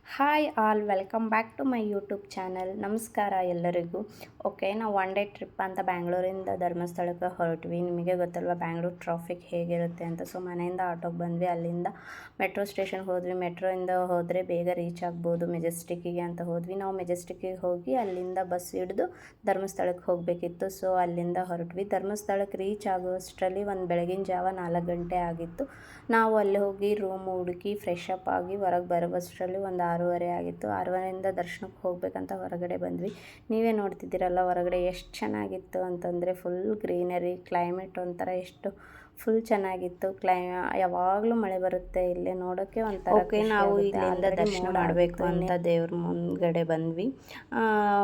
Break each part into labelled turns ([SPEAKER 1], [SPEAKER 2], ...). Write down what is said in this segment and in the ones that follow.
[SPEAKER 1] Hi all welcome back to my YouTube channel. ನಮಸ್ಕಾರ ಎಲ್ಲರಿಗೂ. Okay, ನಾವು ಒನ್ ಡೇ ಟ್ರಿಪ್ ಅಂತ ಬ್ಯಾಂಗ್ಳೂರಿಂದ ಧರ್ಮಸ್ಥಳಕ್ಕೆ ಹೊರಟ್ವಿ. ನಿಮಗೆ ಗೊತ್ತಲ್ವ ಬ್ಯಾಂಗ್ಳೂರು ಟ್ರಾಫಿಕ್ ಹೇಗಿರುತ್ತೆ ಅಂತ. ಸೊ ಮನೆಯಿಂದ ಆಟೋಗೆ ಬಂದ್ವಿ, ಅಲ್ಲಿಂದ ಮೆಟ್ರೋ ಸ್ಟೇಷನ್ಗೆ ಹೋದ್ವಿ. ಮೆಟ್ರೋಯಿಂದ ಹೋದರೆ ಬೇಗ ರೀಚ್ ಆಗ್ಬೋದು. ಮೆಜೆಸ್ಟಿಕ್ಕಿಗೆ ಅಂತ ಹೋದ್ವಿ. ನಾವು ಮೆಜೆಸ್ಟಿಕ್ಕಿಗೆ ಹೋಗಿ ಅಲ್ಲಿಂದ ಬಸ್ ಹಿಡಿದು ಧರ್ಮಸ್ಥಳಕ್ಕೆ ಹೋಗಬೇಕಿತ್ತು. ಸೊ ಅಲ್ಲಿಂದ ಹೊರಟ್ವಿ. ಧರ್ಮಸ್ಥಳಕ್ಕೆ ರೀಚ್ ಆಗುವಷ್ಟರಲ್ಲಿ ಒಂದು ಬೆಳಗಿನ ಜಾವ 4 ಗಂಟೆ ಆಗಿತ್ತು. ನಾವು ಅಲ್ಲಿ ಹೋಗಿ ರೂಮ್ ಹುಡುಕಿ ಫ್ರೆಶ್ ಅಪ್ ಆಗಿ ಹೊರಗೆ ಬರುವಷ್ಟರಲ್ಲಿ ಒಂದು 6:30 ಆಗಿತ್ತು. 6:30ಯಿಂದ ದರ್ಶನಕ್ಕೆ ಹೋಗ್ಬೇಕಂತ ಹೊರಗಡೆ ಬಂದ್ವಿ. ನೀವೇ ನೋಡ್ತಿದ್ದೀರಲ್ಲ ಹೊರಗಡೆ ಎಷ್ಟು ಚೆನ್ನಾಗಿತ್ತು ಅಂತಂದರೆ ಫುಲ್ ಗ್ರೀನರಿ, ಕ್ಲೈಮೇಟ್ ಒಂಥರ ಎಷ್ಟು ಫುಲ್ ಚೆನ್ನಾಗಿತ್ತು. ಯಾವಾಗಲೂ ಮಳೆ ಬರುತ್ತೆ ಇಲ್ಲೇ ನೋಡೋಕ್ಕೆ ಒಂಥರ. ಓಕೆ, ನಾವು ಇಲ್ಲಿಂದ ದರ್ಶನ ಮಾಡಬೇಕು ಅಂತ ದೇವ್ರ ಮುಂದ್ಗಡೆ ಬಂದ್ವಿ.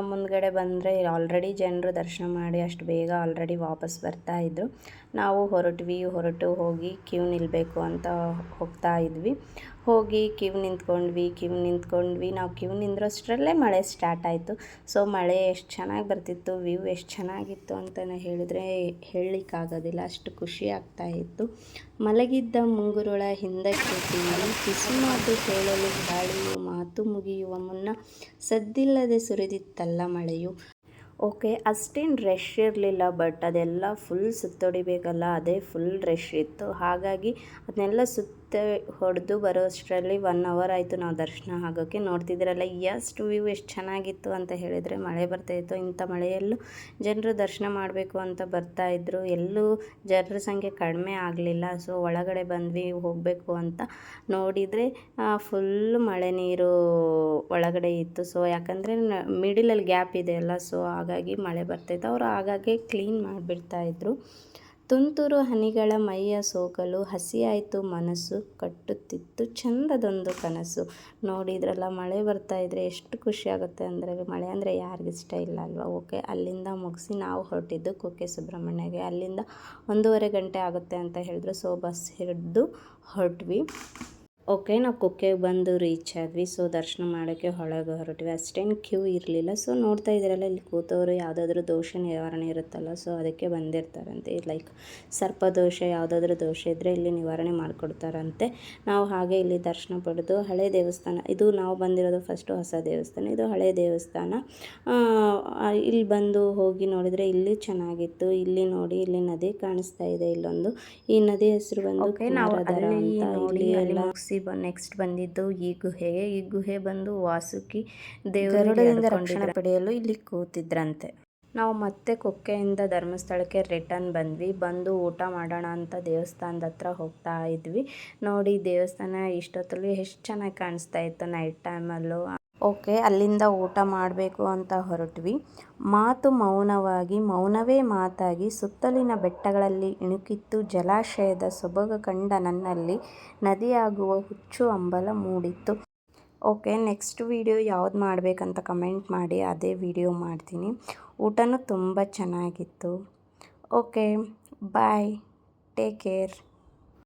[SPEAKER 1] ಮುಂದ್ಗಡೆ ಬಂದರೆ ಆಲ್ರೆಡಿ ಜನರು ದರ್ಶನ ಮಾಡಿ ಅಷ್ಟು ಬೇಗ ಆಲ್ರೆಡಿ ವಾಪಸ್ ಬರ್ತಾ ಇದ್ರು. ನಾವು ಹೊರಟು ಹೋಗಿ ಕ್ಯೂ ನಿಲ್ಲಬೇಕು ಅಂತ ಹೋಗ್ತಾ ಇದ್ವಿ. ಹೋಗಿ ಕ್ಯೂ ನಿಂತ್ಕೊಂಡ್ವಿ. ನಾವು ಕ್ಯೂ ನಿಂದ್ರಷ್ಟರಲ್ಲೇ ಮಳೆ ಸ್ಟಾರ್ಟ್ ಆಯಿತು. ಸೊ ಮಳೆ ಎಷ್ಟು ಚೆನ್ನಾಗಿ ಬರ್ತಿತ್ತು, ವ್ಯೂ ಎಷ್ಟು ಚೆನ್ನಾಗಿತ್ತು ಅಂತಲೇ ಹೇಳಿದರೆ ಹೇಳಲಿಕ್ಕಾಗೋದಿಲ್ಲ, ಅಷ್ಟು ಖುಷಿ ಆಗ್ತಾ ಇತ್ತು. ಮಲಗಿದ್ದ ಮುಂಗುರುಳ ಹಿಂದಕ್ಕೆ ತೀರಿ ಪಿಸು ಮಾತು ಕೇಳಲು ಗಾಳಿಯು ಮಾತು ಮುಗಿಯುವ ಮುನ್ನ ಸದ್ದಿಲ್ಲದೆ ಸುರಿದಿತ್ತಲ್ಲ ಮಳೆಯು. ಓಕೆ, ಅಷ್ಟೇನು ರಶ್ ಇರಲಿಲ್ಲ, ಬಟ್ ಅದೆಲ್ಲ ಫುಲ್ ಸುತ್ತೊಡಿಬೇಕಲ್ಲ, ಅದೇ ಫುಲ್ ರಶ್ ಇತ್ತು. ಹಾಗಾಗಿ ಅದನ್ನೆಲ್ಲ ಹೊಡೆದು ಬರೋಷ್ಟರಲ್ಲಿ 1 ಅವರ್ ಆಯಿತು ನಾವು ದರ್ಶನ ಆಗೋಕ್ಕೆ. ನೋಡ್ತಿದ್ದೀರಲ್ಲ ಎಷ್ಟು ವ್ಯೂ ಎಷ್ಟು ಚೆನ್ನಾಗಿತ್ತು ಅಂತ ಹೇಳಿದರೆ ಮಳೆ ಬರ್ತಾಯಿತ್ತು. ಇಂಥ ಮಳೆಯಲ್ಲೂ ಜನರು ದರ್ಶನ ಮಾಡಬೇಕು ಅಂತ ಬರ್ತಾಯಿದ್ರು. ಎಲ್ಲೂ ಜನರ ಸಂಖ್ಯೆ ಕಡಿಮೆ ಆಗಲಿಲ್ಲ. ಸೊ ಒಳಗಡೆ ಬಂದ್ವಿ ಹೋಗಬೇಕು ಅಂತ ನೋಡಿದರೆ ಫುಲ್ ಮಳೆ ನೀರು ಒಳಗಡೆ ಇತ್ತು. ಸೊ ಯಾಕಂದರೆ ಮಿಡಲಲ್ಲಿ ಗ್ಯಾಪ್ ಇದೆಯಲ್ಲ, ಸೊ ಹಾಗಾಗಿ ಮಳೆ ಬರ್ತಾಯಿತ್ತು. ಅವರು ಆಗಾಗ್ಗೆ ಕ್ಲೀನ್ ಮಾಡಿಬಿಡ್ತಾಯಿದ್ರು. ತುಂತುರು ಹನಿಗಳ ಮೈಯ ಸೋಕಲು ಹಸಿಯಾಯಿತು ಮನಸ್ಸು, ಕಟ್ಟುತ್ತಿತ್ತು ಚಂದದೊಂದು ಕನಸು. ನೋಡಿದ್ರಲ್ಲ ಮಳೆ ಬರ್ತಾಯಿದ್ರೆ ಎಷ್ಟು ಖುಷಿ ಆಗುತ್ತೆ ಅಂದರೆ, ಮಳೆ ಅಂದರೆ ಯಾರಿಗಿಷ್ಟ ಇಲ್ಲ ಅಲ್ವಾ. ಓಕೆ, ಅಲ್ಲಿಂದ ಮುಗಿಸಿ ನಾವು ಹೊರಟಿದ್ದು ಕುಕ್ಕೆ ಸುಬ್ರಹ್ಮಣ್ಯಗೆ. ಅಲ್ಲಿಂದ 1:30 ಗಂಟೆ ಆಗುತ್ತೆ ಅಂತ ಹೇಳಿದ್ರು. ಸೊ ಬಸ್ ಹಿಡಿದು ಹೊರಟ್ವಿ. ಓಕೆ, ನಾವು ಕುಕ್ಕೆಗೆ ಬಂದು ರೀಚ್ ಆದ್ವಿ. ಸೊ ದರ್ಶನ ಮಾಡೋಕ್ಕೆ ಒಳಗೆ ಹೊರಟ್ವಿ. ಅಷ್ಟೇನು ಕ್ಯೂ ಇರಲಿಲ್ಲ. ಸೊ ನೋಡ್ತಾ ಇದ್ದೀರಲ್ಲ ಇಲ್ಲಿ ಕೂತವರು ಯಾವುದಾದ್ರೂ ದೋಷ ನಿವಾರಣೆ ಇರುತ್ತಲ್ಲ, ಸೊ ಅದಕ್ಕೆ ಬಂದಿರ್ತಾರಂತೆ. ಲೈಕ್ ಸರ್ಪದೋಷ, ಯಾವುದಾದ್ರೂ ದೋಷ ಇದ್ದರೆ ಇಲ್ಲಿ ನಿವಾರಣೆ ಮಾಡಿಕೊಡ್ತಾರಂತೆ. ನಾವು ಹಾಗೆ ಇಲ್ಲಿ ದರ್ಶನ ಪಡೆದು ಹಳೆ ದೇವಸ್ಥಾನ, ಇದು ನಾವು ಬಂದಿರೋದು ಫಸ್ಟು ಹೊಸ ದೇವಸ್ಥಾನ, ಇದು ಹಳೆ ದೇವಸ್ಥಾನ. ಇಲ್ಲಿ ಬಂದು ಹೋಗಿ ನೋಡಿದರೆ ಇಲ್ಲಿ ಚೆನ್ನಾಗಿತ್ತು. ಇಲ್ಲಿ ನೋಡಿ, ಇಲ್ಲಿ ನದಿ ಕಾಣಿಸ್ತಾ ಇದೆ ಇಲ್ಲೊಂದು. ಈ ನದಿ ಹೆಸರು ಬಂದು ಕುಮಾರಧಾರ ಅಂತ. ಇಲ್ಲಿ ಎಲ್ಲ ನೆಕ್ಸ್ಟ್ ಬಂದಿದ್ದು ಈ ಗುಹೆ ಬಂದು ವಾಸುಕಿ ದೇವರಿಂದ ರಕ್ಷಣೆ ಪಡೆಯಲು ಇಲ್ಲಿ ಕೂತಿದ್ರಂತೆ. ನಾವು ಮತ್ತೆ ಕುಕ್ಕೆಯಿಂದ ಧರ್ಮಸ್ಥಳಕ್ಕೆ ರಿಟರ್ನ್ ಬಂದು ಊಟ ಮಾಡೋಣ ಅಂತ ದೇವಸ್ಥಾನದ ಹತ್ರ ಹೋಗ್ತಾ ಇದ್ವಿ. ನೋಡಿ ದೇವಸ್ಥಾನ ಇಷ್ಟೊತ್ತಲ್ಲಿ ಎಷ್ಟು ಚೆನ್ನಾಗಿ ಕಾಣಿಸ್ತಾ ಇತ್ತು ನೈಟ್ ಟೈಮಲ್ಲೂ. ಓಕೆ, ಅಲ್ಲಿಂದ ಊಟ ಮಾಡಬೇಕು ಅಂತ ಹೊರಟ್ವಿ. ಮಾತು ಮೌನವಾಗಿ, ಮೌನವೇ ಮಾತಾಗಿ ಸುತ್ತಲಿನ ಬೆಟ್ಟಗಳಲ್ಲಿ ಇಣುಕಿತ್ತು ಜಲಾಶಯದ ಸೊಬಗು ಕಂಡ ನನ್ನಲ್ಲಿ ನದಿಯಾಗುವ ಹುಚ್ಚು ಹಂಬಲ ಮೂಡಿತ್ತು. ಓಕೆ, ನೆಕ್ಸ್ಟ್ ವಿಡಿಯೋ ಯಾವ್ದು ಮಾಡಬೇಕಂತ ಕಮೆಂಟ್ ಮಾಡಿ, ಅದೇ ವಿಡಿಯೋ ಮಾಡ್ತೀನಿ. ಊಟನೂ ತುಂಬ ಚೆನ್ನಾಗಿತ್ತು. ಓಕೆ, ಬಾಯ್, ಟೇಕ್ ಕೇರ್.